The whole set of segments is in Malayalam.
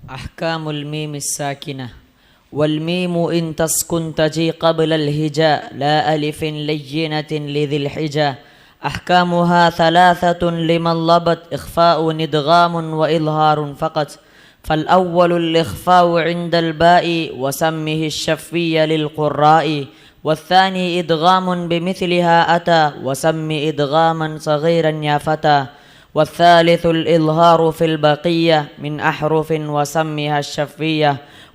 أحكام الميم الساكنة. والميم إن تسكن تجي قبل الهجاء لا ألف لينة لذي الحجاء. أحكامها ثلاثة لمن لبت إخفاء إدغام وإظهار فقط. فالأول الإخفاء عند الباء وسمه الشفي للقراء. والثاني إدغام بمثلها أتى وسم إدغاما صغيرا يا فتى. والثالث الإظهار في البقية من أحرف وسمها الشفية.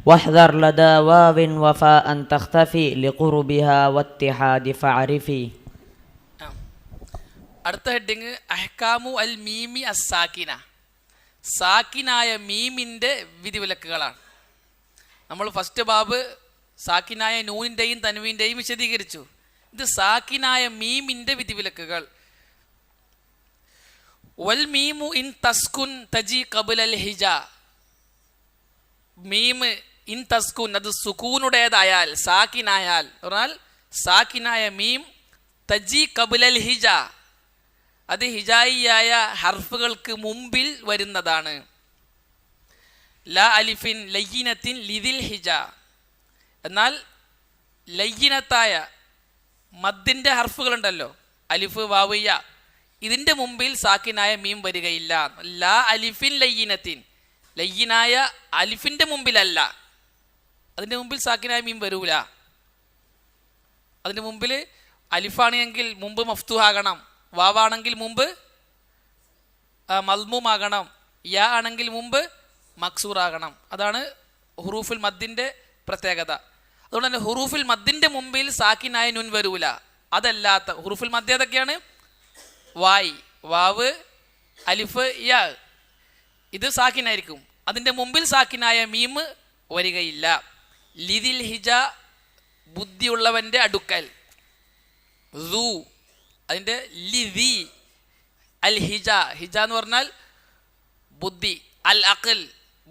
واحذر لدى واو وفاء تختفي لقربها واتحاد فاعرفي. അടുത്ത ഹെഡിങ് അഹ്കാമു അൽ മീമി അസ്സാക്കിന. സാക്കിനായ മീമിൻ്റെ വിധിവിലക്കുകളാണ്. നമ്മൾ ഫസ്റ്റ് ബാബ് സാക്കിനായ നൂനിൻ്റെയും തൻവീൻ്റെയും വിശദീകരിച്ചു. ഇത് സാക്കിനായ മീമിൻ്റെ വിധിവിലക്കുകൾ. വൽ മീമു ഇൻ തസ്കുൻ തജി ഖബലൽ ഹിജ. മീമ് ഇൻ തസ്കുൻ, അത് സുക്കൂനുടേതായാൽ, സാക്കിനായാൽ, പറഞ്ഞാൽ സാക്കിനായ മീം തജി ഖബലൽ ഹിജ, അത് ഹിജായിയായ ഹർഫുകൾക്ക് മുമ്പിൽ വരുന്നതാണ്. ലാ അലിഫിൻ ലയ്യിനത്തിൻ ലിദിൽ ഹിജ. എന്നാൽ ലയ്യിനത്തായ മദ്ദിൻ്റെ ഹർഫുകളുണ്ടല്ലോ, അലിഫ് വാവ് യ, ഇതിൻ്റെ മുമ്പിൽ സാക്കിനായ മീം വരികയില്ല. ലാ അലിഫിൻ ലയ്യിനത്തിൻ, ലയ്യിനായ അലിഫിൻ്റെ മുമ്പിലല്ല, അതിൻ്റെ മുമ്പിൽ സാക്കിനായ മീം വരൂല. അതിൻ്റെ മുമ്പിൽ അലിഫാണെങ്കിൽ മുമ്പ് മഫ്തൂഹാകണം, വാവാണെങ്കിൽ മുമ്പ് മൽമൂമാകണം, യാ ആണെങ്കിൽ മുമ്പ് മക്സൂറാകണം. അതാണ് ഹുറൂഫുൽ മദ്ദിൻ്റെ പ്രത്യേകത. അതുകൊണ്ട് തന്നെ ഹുറൂഫുൽ മദ്ദിൻ്റെ മുമ്പിൽ സാക്കിനായ നുൻ വരൂല. അതല്ലാത്ത ഹുറൂഫുൽ മദ്ദ് ഏതൊക്കെയാണ്? വായ്, വാവ്, അലിഫ്, യാ, ഇത് സാക്കിനായിരിക്കും. അതിൻ്റെ മുമ്പിൽ സാക്കിനായ മീം വരികയില്ല. ലിദിൽ ഹിജ, ബുദ്ധിയുള്ളവൻ്റെ അടുക്കൽ. സൂ, അതിൻ്റെ ലിദി. അൽ ഹിജ, ഹിജ എന്ന് പറഞ്ഞാൽ ബുദ്ധി. അൽ അഖൽ,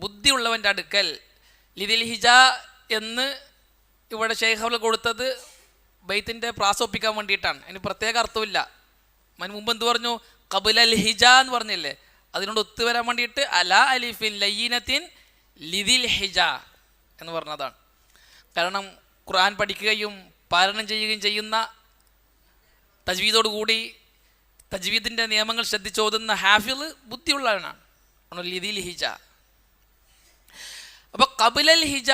ബുദ്ധിയുള്ളവൻ്റെ അടുക്കൽ. ലിദിൽ ഹിജ എന്ന് ഇവിടെ ഷെയ്ഖുൽ കൊടുത്തത് ബൈത്തിൻ്റെ പ്രാസൊപ്പിക്കാൻ വേണ്ടിയിട്ടാണ്. അതിന് പ്രത്യേക അർത്ഥമില്ല. അതിന് മുമ്പ് എന്ത് പറഞ്ഞു? ഖബലൽ ഹിജ എന്ന് പറഞ്ഞില്ലേ, അതിനോട് ഒത്തുവരാൻ വേണ്ടിയിട്ട് അലാ അലിഫിൻ ലയ്യിനത്തിൻ ലിദിൽ ഹിജ എന്ന് പറഞ്ഞതാണ്. കാരണം ഖുർആൻ പഠിക്കുകയും പാരായണം ചെയ്യുകയും ചെയ്യുന്ന, തജ്വീദോടുകൂടി തജ്വീദിൻ്റെ നിയമങ്ങൾ ശ്രദ്ധിച്ചോതുന്ന ഹാഫിള് ബുദ്ധിയുള്ളവനാണ്. ലിദിൽ ഹിജ. അപ്പോൾ ഖബലൽ ഹിജ,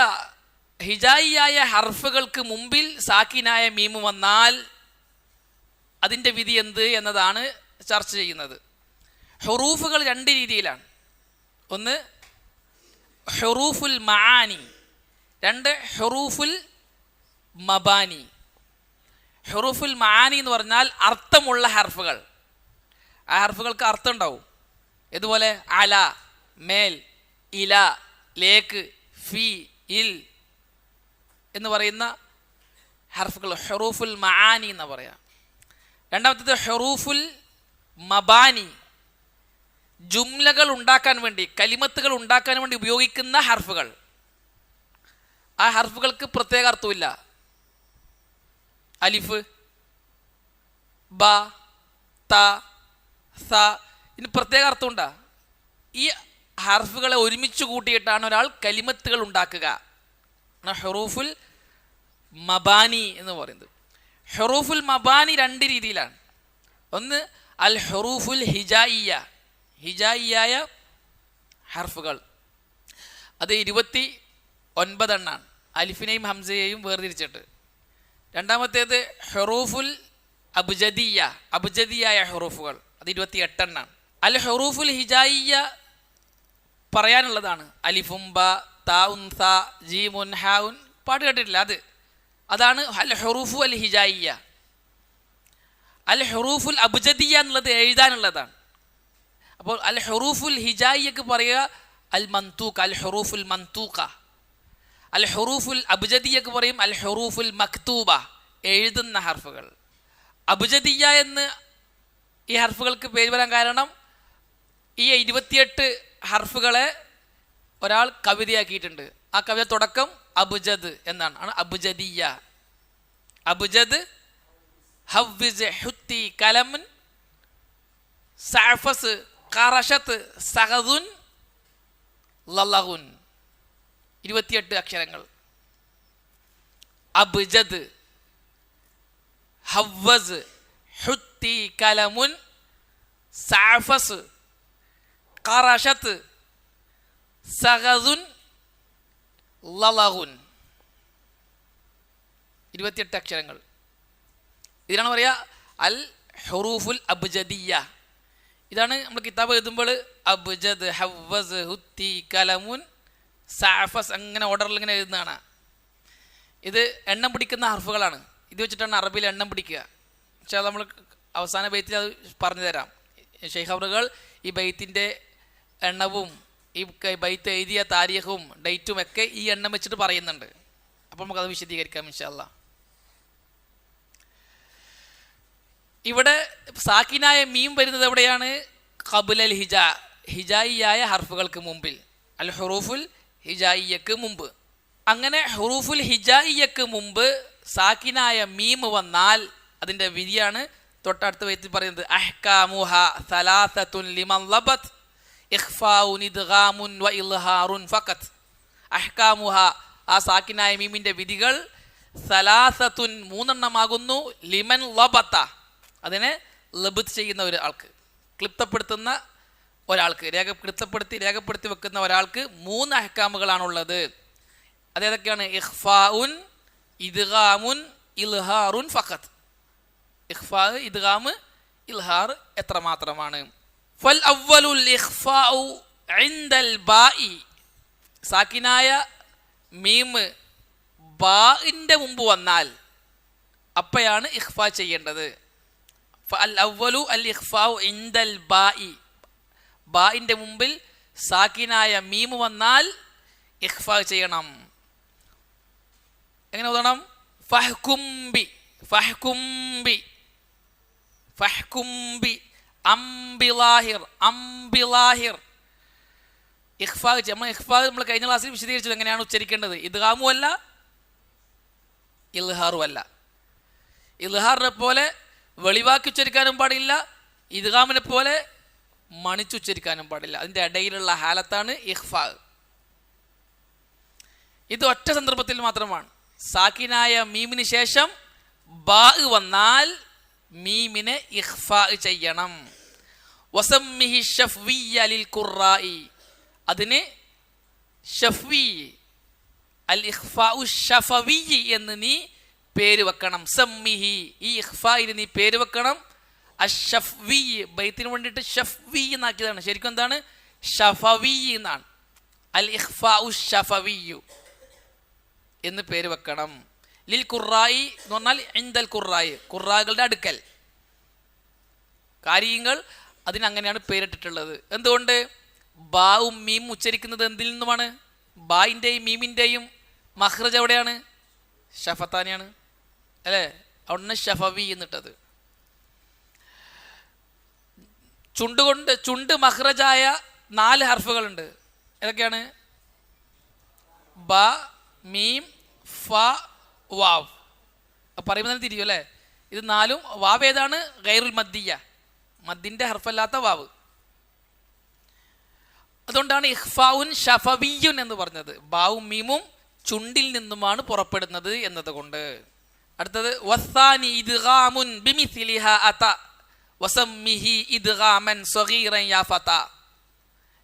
ഹിജായിയായ ഹർഫുകൾക്ക് മുമ്പിൽ സാക്കിനായ മീമ് വന്നാൽ അതിൻ്റെ വിധി എന്ത് എന്നതാണ് ചർച്ച ചെയ്യുന്നത്. ഹുറൂഫുകൾ രണ്ട് രീതിയിലാണ്. ഒന്ന് ഹുറൂഫുൽ മആനി, രണ്ട് ഹുറൂഫുൽ മബാനി. ഹുറൂഫുൽ മആനി എന്ന് പറഞ്ഞാൽ അർത്ഥമുള്ള ഹർഫുകൾ. ആ ഹർഫുകൾക്ക് അർത്ഥം ഉണ്ടാവും. ഇതുപോലെ അല, മേൽ, ഇല, ലേക്ക്, ഫി, ഇൽ എന്ന് പറയുന്ന ഹർഫുകൾ ഹുറൂഫുൽ മആനി എന്ന് പറയാം. രണ്ടാമത്തേത് ഹുറൂഫുൽ മബാനി, ജുംലകൾ ഉണ്ടാക്കാൻ വേണ്ടി, കലിമത്തുകൾ ഉണ്ടാക്കാൻ വേണ്ടി ഉപയോഗിക്കുന്ന ഹർഫുകൾ. ആ ഹർഫുകൾക്ക് പ്രത്യേക അർത്ഥമില്ല. അലിഫ്, ബ, ത, സ, ഇതിന് പ്രത്യേക അർത്ഥമുണ്ടാ? ഈ ഹർഫുകളെ ഒരുമിച്ച് കൂട്ടിയിട്ടാണ് ഒരാൾ കലിമത്തുകൾ ഉണ്ടാക്കുക. ഹുറൂഫുൽ മബാനി എന്ന് പറയുന്നത്. ഹുറൂഫുൽ മബാനി രണ്ട് രീതിയിലാണ്. ഒന്ന് അൽ ഹുറൂഫുൽ ഹിജായിയ, ഹിജായിയായ ഹർഫുകൾ. അത് 29 എണ്ണാണ്, അലിഫിനെയും ഹംസയെയും വേർതിരിച്ചിട്ട്. രണ്ടാമത്തേത് ഹുറൂഫുൽ അബ്ജദിയ, അബ്ജദിയായ ഹുറൂഫുകൾ. അത് 28 എണ്ണാണ്. അൽ ഹുറൂഫുൽ ഹിജായിയ പറയാനുള്ളതാണ്. അലിഫും ബ താഉൻ സ ജീമുൻ ഹാഉൻ പാട്ട് കേട്ടിട്ടില്ല? അതാണ് അൽ ഹുറൂഫു അൽ ഹിജായിയ. അൽ ഹുറൂഫുൽ അബ്ജദിയ എന്നുള്ളത് എഴുതാനുള്ളതാണ്. അപ്പോൾ അൽ ഹുറൂഫുൽ ഹിജായിയക്ക് പറയുക അൽ മന്തൂഖ, അൽ ഹുറൂഫുൽ മന്തൂഖ. അൽ ഹുറൂഫുൽ അബ്ജദിയക്ക് പറയും അൽ ഹുറൂഫുൽ മക്തൂബ, എഴുതുന്ന ഹർഫുകൾ. അബ്ജദിയ എന്ന് ഈ ഹർഫുകൾക്ക് പേര് വരാൻ കാരണം ഈ 28 ഹർഫുകളെ ഒരാൾ കവിതയാക്കിയിട്ടുണ്ട്. ആ കവിത തുടക്കം അബ്ജദ് എന്നാണ്, അബ്ജദിയ. അബ്ജദ് ഹവ്വിസ് ഹുത്തി കലമുൻ സഅഫസ് ഖറശത്ത് സഗദുൻ ലലഗുൻ. 28 അക്ഷരങ്ങൾ. അബ്ജദ്, ഹവ്വസ്, ഹുത്തി, കലമുൻ, സാഫസ്, ഖറശത്ത്, സഗസുൻ, ലലഗുൻ. 28 അക്ഷരങ്ങൾ. ഇതിനാണ് പറയുക അൽ ഹുറൂഫുൽ അബ്ജദിയ്യ. ഇതാണ് നമ്മൾ കിതാബ് എഴുതുമ്പോൾ അബ്ജദ്, ഹവ്വസ്, ഹുത്തി, കലമുൻ, സാഫസ് അങ്ങനെ ഓർഡറിൽ ഇങ്ങനെ എഴുതുന്നതാണ്. ഇത് എണ്ണം പിടിക്കുന്ന ഹർഫുകളാണ്. ഇത് വെച്ചിട്ടാണ് അറബിയിൽ എണ്ണം പിടിക്കുക. പക്ഷേ നമ്മൾ അവസാന ബൈത്തിൽ അത് പറഞ്ഞു തരാം. ഷെയ്ഖ് അവറുകൾ ഈ ബൈത്തിൻ്റെ എണ്ണവും ഈ ബൈത്ത് എഴുതിയ താരീഖും ഡേറ്റും ഒക്കെ ഈ എണ്ണം വെച്ചിട്ട് പറയുന്നുണ്ട്. അപ്പോൾ നമുക്കത് വിശദീകരിക്കാം ഇൻഷാ അല്ലാഹ്. ഇവിടെ സാക്കിനായ മീം വരുന്നത് എവിടെയാണ്? ഖബ്ലൽ ഹിജ, ഹിജായിയായ ഹർഫുകൾക്ക് മുമ്പിൽ, അൽ ഹുറൂഫുൽ ഹിജായിയക്ക് മുമ്പ്. അങ്ങനെ ഹുറൂഫുൽ ഹിജായിയക്ക് മുമ്പ് സാക്കിനായ മീം വന്നാൽ അതിൻ്റെ വിധിയാണ് തൊട്ടടുത്ത ബൈത്തിൽ പറയുന്നത്. അഹ്കാമുഹ സലാസത്തുൻ ലിമൻ ലബത് ഇഖ്ഫാഉൻ ഇദ്ഗാമുൻ വ ഇൽഹാറുൻ ഫഖത്ത്. അഹ്കാമുഹ, ആ സാക്കിനായ മീമിൻ്റെ വിധികൾ, സലാസത്തുൻ മൂന്നെണ്ണമാകുന്നു, ലിമൻ ലബത്ത അതിനെ ലബത്ത് ചെയ്യുന്ന ഒരാൾക്ക്, ക്ലിപ്തപ്പെടുത്തുന്ന ഒരാൾക്ക്, രേഖപ്പെടുത്തി വെക്കുന്ന ഒരാൾക്ക് 3 അഹ്കാമുകളാണുള്ളത്. അതേതൊക്കെയാണ്? ഇഖ്ഫാഉൻ, ഇദ്ഗാമുൻ, ഇൽഹാറുൻ ഫഖത്ത്. ഇഖ്ഫാ, ഇദ്ഗാം, ഇൽഹാർ എത്രമാത്രമാണ്? ഫൽ അവ്വലുൽ ഇഖ്ഫാഉ ഇൻദൽ ബാഇ. സാക്കിനായ മീം ബാഇന്റെ മുമ്പ് വന്നാൽ അപ്പോഴാണ് ഇഖ്ഫാ ചെയ്യേണ്ടത്. ഫൽ അവ്വലു അൽ ഇഖ്ഫാഉ ഇൻദൽ ബാഇ. ബാഇന്റെ മുമ്പിൽ സാക്കിനായ മീം വന്നാൽ ഇഖ്ഫാ ചെയ്യണം. എങ്ങനെ ഓതണം? ഫഹ്കുംബി, ഫഹ്കുംബി, ഫഹ്കുംബി, അംബിലാഹിർ, അംബിലാഹിർ. ഇഖ്ഫാ നമ്മൾ നമ്മൾ കഴിഞ്ഞ ക്ലാസ്സിൽ വിശദീകരിച്ചത് എങ്ങനെയാണ് ഉച്ചരിക്കേണ്ടത്. ഇദ്ഗാമും അല്ല ഇൽഹാറും അല്ല. ഇൽഹാറിനെ പോലെ വെളിവാക്കി ഉച്ചരിക്കാനും പാടില്ല, ഇദ്ഗാമിനെ പോലെ മണിച്ചുച്ചരിക്കാനും പാടില്ല. അതിൻ്റെ ഇടയിലുള്ള ഹാലത്താണ് ഇഖ്ഫാ. ഇത് ഒറ്റ സന്ദർഭത്തിൽ മാത്രമാണ്. സാക്കിനായ മീമിന് ശേഷം ബാ വന്നാൽ മീമിനെ ഇഖ്ഫാ ചെയ്യണം. വസമ്മിഹി ഷഫ്വിയ്യ ലിൽ ഖുറാഇ. അതിന് ഷഫ്വി, അൽ ഇഖ്ഫാഉ ഷഫവി എന്ന് നീ പേര് വെക്കണം. സമ്മിഹി, ഈ ഇഖ്ഫാഇന് നീ പേര് വെക്കണം. അഷ്ഷഫ്വി, ബൈത്തിന് വേണ്ടിയിട്ട് ഷഫ്വി എന്നാക്കിയതാണ്. ശരിക്കും എന്താണ്? ഷഫവി എന്നാണ്. അൽ ഇഖ്ഫാഉ ഷഫവിയു എന്ന് പേര് വെക്കണം. ലിൽ ഖുറായി എന്ന് പറഞ്ഞാൽ ഇൻദൽ ഖുറായി, ഖുറാകളുടെ അടുക്കൽ. കാര്യങ്ങൾ അതിനങ്ങനെയാണ് പേരിട്ടിട്ടുള്ളത്. എന്തുകൊണ്ട്? ബാവും മീം ഉച്ചരിക്കുന്നത് എന്തിൽ നിന്നുമാണ്? ബായിൻ്റെയും മീമിൻ്റെയും മഖ്റജ് എവിടെയാണ്? ഷഫത്താനെയാണ് അല്ലേ? അവിടുന്ന് ഷഫവി എന്നിട്ടത്. ചുണ്ട് മഖ്റജായ 4 ഹർഫുകളുണ്ട്. ഏതൊക്കെയാണ്? ബ, മീം, ഫ, വാവ്. പറയുമ്പോൾ തന്നെ തിരിയും അല്ലേ? ഇത് 4ഉം വാവ് ഏതാണ്? ഗൈറുൽ മദ്ദിയ, മദ്ദിൻ്റെ ഹർഫല്ലാത്ത വാവ്. അതുകൊണ്ടാണ് ഇഖ്ഫാഉൻ ഷഫവിയുൻ എന്ന് പറഞ്ഞത്. ബാവും മീമും ചുണ്ടിൽ നിന്നുമാണ് പുറപ്പെടുന്നത് എന്നതുകൊണ്ട്. അടുത്തത് വസ്സാനി ഇദ്ഗാമുൻ ബിമിസ്ലിഹ അത വസമ്മിഹി ഇദ്ഗാമൻ സഗീറൻ യാ ഫത.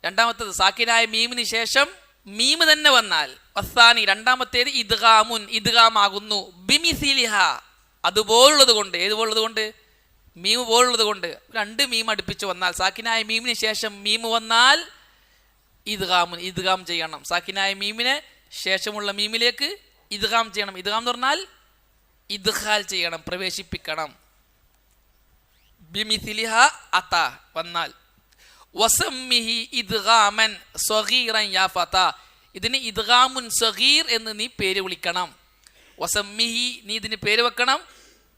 രണ്ടാമത്തേത് സാക്കിനായ മീമിന് ശേഷം മീം തന്നെ വന്നാൽ വസ്സാനി, രണ്ടാമത്തേത് ഇദ്ഗാമുൻ, ഇദ്ഗാമാകുന്നു, ബിമിസ്ലിഹ അതുപോലുള്ളത് കൊണ്ട്. ഏതുപോലുള്ളത് കൊണ്ട്? മീം പോലുള്ളത് കൊണ്ട്. 2 മീം അടുപ്പിച്ച് വന്നാൽ, സാക്കിനായ മീമിന് ശേഷം മീം വന്നാൽ ഇദ്ഗാമുൻ, ഇദ്ഗാം ചെയ്യണം. സാക്കിനായ മീമിനെ ശേഷമുള്ള മീമിലേക്ക് ഇദ്ഗാം ചെയ്യണം. ഇദ്ഗാം എന്ന് പറഞ്ഞാൽ ഇദ്ഖാൽ ചെയ്യണം, പ്രവേശിപ്പിക്കണം. ബിമിസ്ലിഹ അത വന്നാൽ. വസമ്മിഹി ഇദ്ഗാമൻ സഗീറൻ യാ ഫത. ഇതിന് ഇദ്ഗാമുൻ സഗീർ എന്ന് നീ പേര് വിളിക്കണം. വസമ്മിഹി, നീ ഇതിന് പേര് വെക്കണം.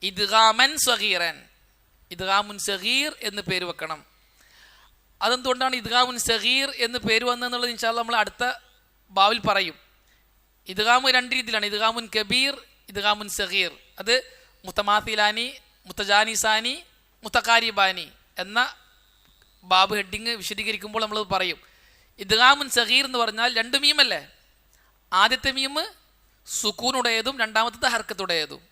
ഇദ്ഗാമൻ സഗീറൻ, ഇദ്ഗാമുൻ സഗീർ എന്ന് പേര് വെക്കണം. അതെന്തുകൊണ്ടാണ് ഇദ്ഗാമുൻ സഗീർ എന്ന് പേര് വന്നതെന്നുള്ളത് ഇൻഷാ അല്ലാഹ് നമ്മൾ അടുത്ത ബാവിൽ പറയും. ഇദ്ഗാമ് 2 രീതിയിലാണ്: ഇദ്ഗാമുൻ കബീർ, ഇദ്ഗാമുൻ സഗീർ. അത് മുത്തമാസിലാനി, മുത്തജാനിസാനി, മുത്തഖാരിബാനി എന്ന ബാബ് ഹെഡിങ് വിശദീകരിക്കുമ്പോൾ നമ്മൾ പറയും. ഇദ്ഗാമുൻ സഗീർ എന്ന് പറഞ്ഞാൽ 2 മീമല്ലേ, ആദ്യത്തെ മീം സുക്കൂനുടേതും രണ്ടാമത്തെ ഹർക്കത്തുടേതും.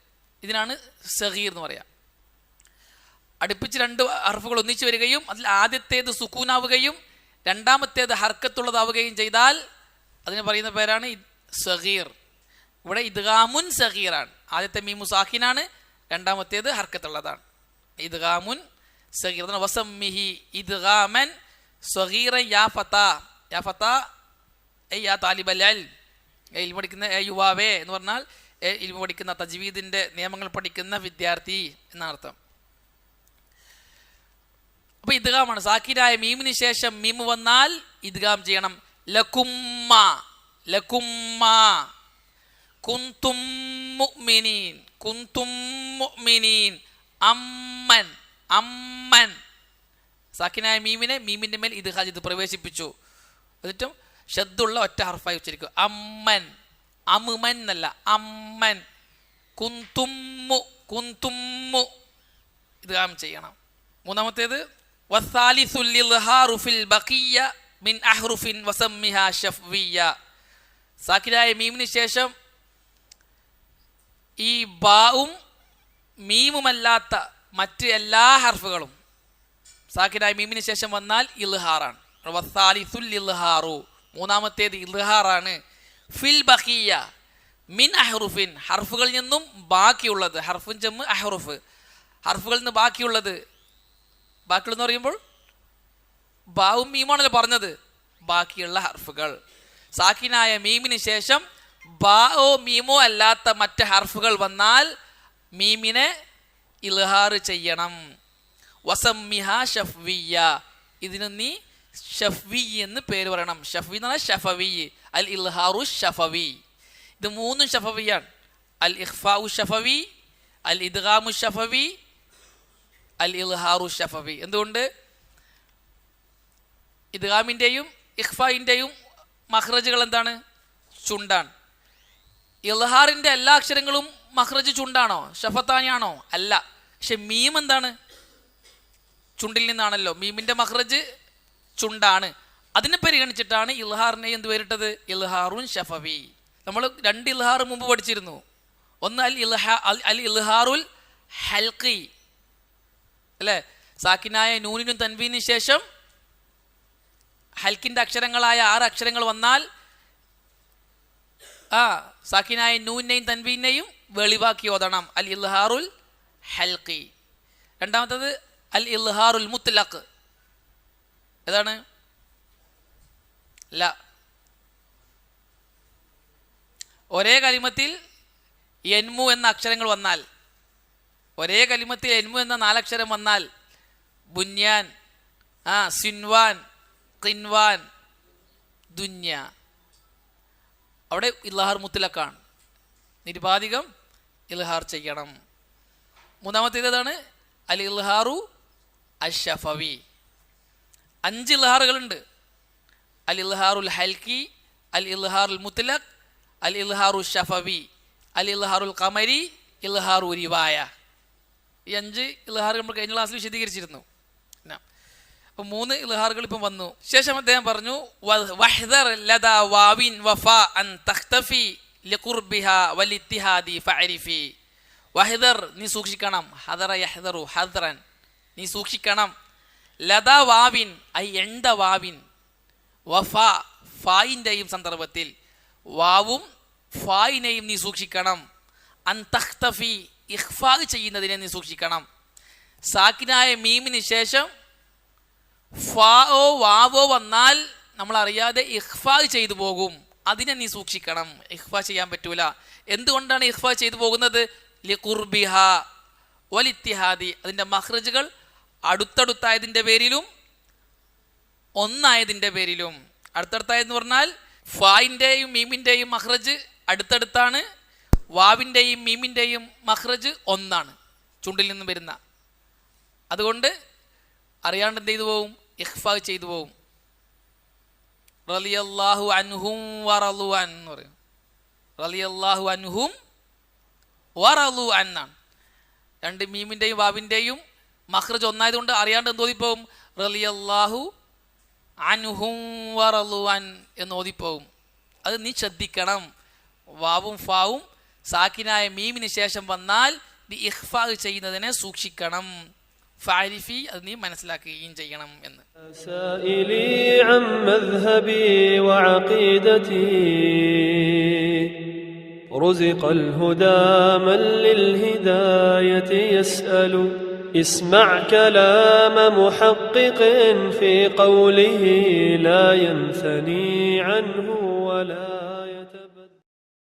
ഇതിനാണ് സഗീർ എന്ന് പറയാം. അടുപ്പിച്ച് രണ്ട് ഹർഫുകൾ ഒന്നിച്ചു വരികയും അതിൽ ആദ്യത്തേത് സുക്കൂനാവുകയും രണ്ടാമത്തേത് ഹർക്കത്തുള്ളതാവുകയും ചെയ്താൽ അതിന് പറയുന്ന പേരാണ് സഗീർ. ഇവിടെ ഇദ്ഗാമുൻ സഗീറാണ്. ആദ്യത്തെ മീമു സാക്കിനാണ്, രണ്ടാമത്തേത് ഹർക്കത്തുള്ളതാണ്. ഇദ്ഗാമുൻ സഗീർ. വസമ്മിഹി ഇദ്ഗാമൻ സഗീറൻ യാ ഫതാ. യാ ഫതാ യാ താലിബൽ ഇൽം, ഇൽമു പഠിക്കുന്ന യുവാവേ എന്ന് പറഞ്ഞാൽ ഇൽമു പഠിക്കുന്ന, തജ്വീദിന്റെ നിയമങ്ങൾ പഠിക്കുന്ന വിദ്യാർത്ഥി എന്നർത്ഥം. അപ്പൊ ഇദ്ഗാമാണ്. സാക്കിനായ മീമിന് ശേഷം മീമ് വന്നാൽ ഇദ്ഗാം ചെയ്യണം. ലകുമ്മ ലകുമ്മ കുന്തും മുഅ്മിനീൻ കുന്തും മുഅ്മിനീൻ അമ്മൻ അമ്മൻ. സാക്കിനായ മീമിനെ മീമിന്റെ മേൽ ഇദ്ഗാം ചെയ്ത് പ്രവേശിപ്പിച്ചു. എന്നിട്ടും ഷദ്ദുള്ള ഒറ്റ ഹർഫായി ഉച്ചരിക്കും. അമ്മൻ, അമുമൻ എന്നല്ല, അമ്മൻ. കുന്തുമ്മു കുന്തുമ്മു ഇദ്ഗാം ചെയ്യണം. മൂന്നാമത്തേത് വസാലിസുൽ ഇൽഹാറു ഫിൽ ബഖിയ്യ മിൻ അഹ്റുഫിൻ വസമ്മിഹാ ശഫ്വിയ്യ. സാക്കിനായ മീമിന് ശേഷം ഈ ബാവും മീമുമല്ലാത്ത മറ്റ് എല്ലാ ഹർഫുകളും സാക്കിനായ മീമിന് ശേഷം വന്നാൽ ഇൽഹാറാണ്. വസാലിസുൽ ഇൽഹാറു, മൂന്നാമത്തേത് ഇൽഹാറാണ്. ഫിൽ ബഖിയ്യ മിൻ അഹ്റുഫിൻ, ഹർഫുകളിൽ നിന്നും ബാക്കിയുള്ളത്. ഹർഫുൻ ജമ്മ് അഹ്റുഫ്, ഹർഫുകളിൽ നിന്ന് ബാക്കിയുള്ളത്. ബാക്കിയുള്ളതെന്ന് പറയുമ്പോൾ ബാവും മീമാണല്ലോ പറഞ്ഞത്, ബാക്കിയുള്ള ഹർഫുകൾ. സാക്കിനായ മീമിന് ശേഷം ബാओ മീമോ അല്ലാത്ത മറ്റ് ഹർഫുകൾ വന്നാൽ മീമിനെ ഇൽഹാർ ചെയ്യണം. വസമ്മിഹ ഷഫ്വിയ്യ, ഇതിന് നീ ഷഫ്വി എന്ന് പേര് പറയണം. ഷഫ്വി എന്ന് പറഞ്ഞാൽ ഷഫവി, അൽ ഇൽഹാറു ഷഫവി. ഇത് മൂന്നും ഷഫവിയാണ്. അൽ ഇഖ്ഫാഉ ഷഫവി, അൽ ഇദ്ഗാമു ഷഫവി, അൽ ഇൽഹാറു ഷഫവി. എന്തുകൊണ്ട്? ഇദ്ഗാമിൻ്റെയും ഇഖ്ഫായിൻ്റെയും മഖ്റജുകൾ എന്താണ്? ചുണ്ടാണ്. ഇൽഹാറിൻ്റെ എല്ലാ അക്ഷരങ്ങളും മഖ്റജ് ചുണ്ടാണോ? ഷഫത്താനിയാണോ? അല്ല. പക്ഷെ മീം എന്താണ്? ചുണ്ടിൽ നിന്നാണല്ലോ. മീമിൻ്റെ മഖ്റജ് ചുണ്ടാണ്. അതിനെ പരിഗണിച്ചിട്ടാണ് ഇൽഹാറിനെ എന്ത് പേരിട്ടത്? ഇൽഹാറുൻ ഷഫവി. നമ്മൾ രണ്ട് ഇൽഹാർ മുമ്പ് പഠിച്ചിരുന്നു. ഒന്ന് അൽ ഇൽഹാറുൽ ഹൽഖി അല്ലേ? സാക്കിനായ നൂനിനും തൻവീനും ശേഷം ഹൽക്കിൻ്റെ അക്ഷരങ്ങളായ 6 അക്ഷരങ്ങൾ വന്നാൽ സാക്കിനായ നൂനെയും തൻവീനെയും വെളിവാക്കി ഓതണം. അൽ ഇൽഹാറുൽ ഹൽഖി. രണ്ടാമത്തത് അൽ ഇൽഹാറുൽ മുത്ലഖ്. ഏതാണ്? ല. ഒരേ കലിമത്തിൽ എൻമു എന്ന അക്ഷരങ്ങൾ വന്നാൽ, ഒരേ കലിമത്തിൽ എൻമു എന്ന 4 അക്ഷരം വന്നാൽ ബുന്യാൻ, സിൻവാൻ, ഖിൻവാൻ, ദുന്യ, അവിടെ ഇൽഹാർ മുത്ലഖാണ്. നിരുപാധികം ഇൽഹാർ ചെയ്യണം. മൂന്നാമത്തേത് ഏതാണ്? അൽ ഇൽഹാറു അഷ്ഷഫവി. 5 ഇൽഹാറുകളുണ്ട്. അൽ ഇൽഹാറുൽ ഹൽക്കി, അൽ ഇൽഹാറുൽ മുത്ലഖ്, അൽ ഇൽഹാറു ഷഫവി, അൽ ഇൽഹാറുൽ ഖമരി, ഇൽഹാറു റിവായ. ഈ 5 ഇൽഹാറുകൾ നമ്മൾ കഴിഞ്ഞ ക്ലാസ്സിൽ വിശദീകരിച്ചിരുന്നു. അപ്പോൾ 3 ഇൽഹാറുകൾ ഇപ്പം വന്നു. ശേഷം അദ്ദേഹം പറഞ്ഞു വഹ്ദർ ലദാ വാവിൻ വഫാ അൻ തഖ്തഫി ലിഖുർബിഹാ വലിത്തിഹാദി ഫഅരിഫി. വഹ്ദർ, നീ സൂക്ഷിക്കണം. ഹദറ യഹ്ദറു ഹദ്റൻ, നീ സൂക്ഷിക്കണം. ലദാ വാവിൻ ഐ എണ്ട വാവിൻ, വഫാ ഫായിൻ്റെയും സന്ദർഭത്തിൽ വാവും ഫായിനെയും നീ സൂക്ഷിക്കണം. അൻ തഖ്തഫി, ഇഖ്ഫാ ചെയ്യുന്നതിനെ നീ സൂക്ഷിക്കണം. സാക്കിനായ മീമിന് ശേഷം ഫാओ വാവോ വന്നാൽ നമ്മൾ അറിയാതെ ഇഖ്ഫാ ചെയ്തു പോകും. അതിനെ നീ സൂക്ഷിക്കണം. ഇഖ്ഫാ ചെയ്യാൻ പറ്റൂല. എന്തുകൊണ്ടാണ് ഇഖ്ഫാ ചെയ്തു പോകുന്നത്? ലിഖുർബിഹ വലിത്തിഹാദി, അതിൻ്റെ മഖ്റജുകൾ അടുത്തടുത്തായതിൻ്റെ പേരിലും ഒന്നായതിൻ്റെ പേരിലും. അടുത്തടുത്തായെന്ന് പറഞ്ഞാൽ ഫായിൻ്റെയും മീമിൻ്റെയും മഖ്റജ് അടുത്തടുത്താണ്, വാവിൻ്റെയും മീമിൻ്റെയും മഖ്റജ് ഒന്നാണ്, ചുണ്ടിൽ നിന്നും വരുന്ന. അതുകൊണ്ട് അറിയാണ്ട് എന്ത് ചെയ്തു പോവും? ഇഖ്ഫാ ചെയ്തു പോവും. റളിയല്ലാഹു അൻഹും വറളു അൻ എന്ന് പറയും. റളിയല്ലാഹു അൻഹും വറളു അൻ എന്നാണ്. 2 മീമിൻ്റെയും വാവിൻ്റെയും മഖ്റജ് ഒന്നായതുകൊണ്ട് അറിയാണ്ട് എന്ത് ഓതിപ്പോവും? റളിയല്ലാഹു അൻഹും വറളു അൻ എന്ന് ഓതിപ്പോവും. അത് നീ ശ്രദ്ധിക്കണം. വാവും ഫാവും സാക്കിനായ മീമിന് ശേഷം വന്നാൽ നീ ഇഖ്ഫാ ചെയ്യുന്നതിനെ സൂക്ഷിക്കണം. ഫാരിഫി അത് നീ മനസ്സിലാക്കുകയും ചെയ്യണം എന്ന്. سائلي عن مذهبي وعقيدتي رزق الهدى من للهداية يسأل اسمع كلام محقق في قوله لا ينثني عنه ولا